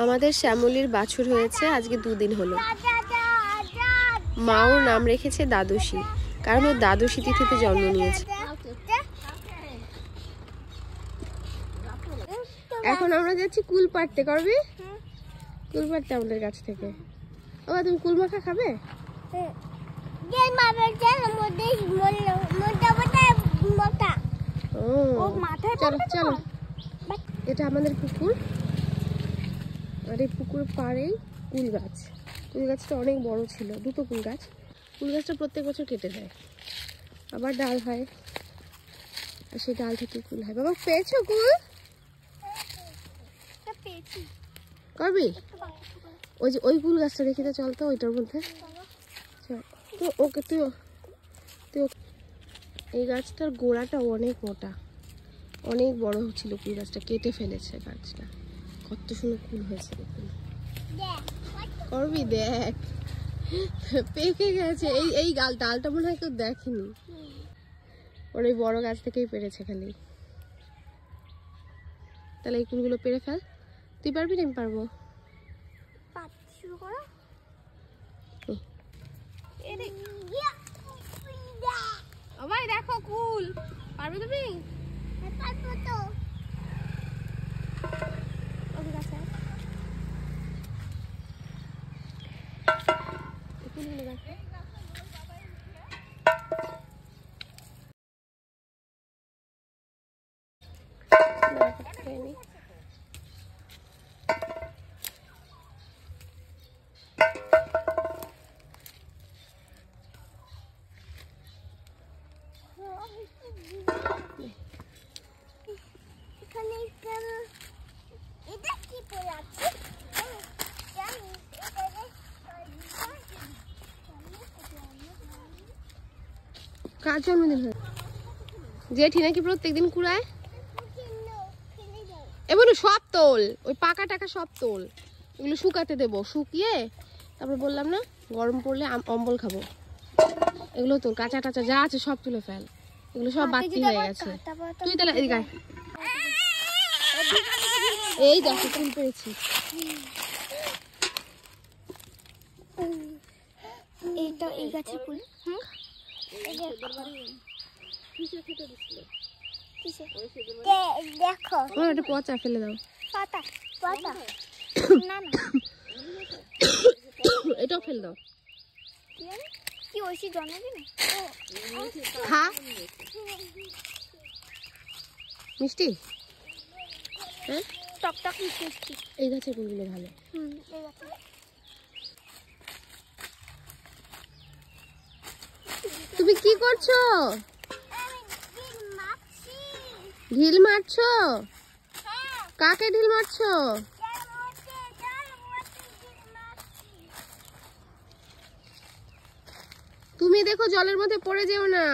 আমাদের শ্যামলীর বাছুর হয়েছে আজকে 2 দিন হলো। মাও নাম রেখেছে দ্বাদশী, কারণ ও দ্বাদশী তিথিতে জন্ম নিয়েছে। এখন আমরা যাচ্ছি কুল পাড়তে। করবি? কুল পাড়তে আমাদের গাছ থেকে। ও তুমি কুল মাখা খাবে? চলো চলো, এটা আমাদের পুকুর, আর এই পুকুর পাড়েই কুল গাছ। কুল গাছটা অনেক বড় ছিল, 2টো কুল গাছ। কুল গাছটা প্রত্যেক বছর কেটে দেয়, আবার ডাল হয়, আর সেই ডাল থেকে কুল হয়। বাবা পেয়েছো কুল? করবি? ওই যে ওই কুল গাছটা দেখি তো, চল তো ওইটার মধ্যে। তো ওকে তুই এই গাছটার গোড়াটা অনেক মোটা, অনেক বড় ছিল কুল গাছটা, কেটে ফেলেছে গাছটা। কত সুন্দর কুল হয়েছে দেখুন। করবি? দেখ পেকে গেছে। এই ডালটা মনে হয় কেউ দেখেনি, ওর এই বড় গাছ থেকেই পেরেছে খালি। তাহলে এই কুলগুলো পেরে ফেল। তুই পারবি না? আমি পারবো। ভাই দেখো কুল, পারবে তুমি? পারবো তো। ওকে গাছে কুলগুলো দেখো। কার জন্মদিন হয়? জেঠি নাকি প্রত্যেকদিন কুড়ায়। এবার সব তোল, ওই পাকা টাকা সব তোল, এগুলো শুকাতে দেবো। শুকিয়ে তারপর বললাম না গরম পড়লে অম্বল খাবো। এগুলো তোল, কাঁচা টাচা যা আছে সব তুলে ফেল, এগুলো সব বাতি হয়ে গেছে। তুই তাহলে এদিকে আয়। এই দেখো কুল পেয়েছি। এইটা এই গাছের কুল। দেখো একটা পচা ফেলে দাও। পাতা পাতা না না, এটাও ফেলে দাও। কি ওইসি জন্মদিনে খা, মিষ্টি। হ্যাঁ টক টক মিষ্টি। এই গাছের কুলগুলো ভালো। তুমি কি করছো? ঢিল মারছো? কাকে ঢিল মারছো? তুমি দেখো জলের মধ্যে পড়ে যেও না।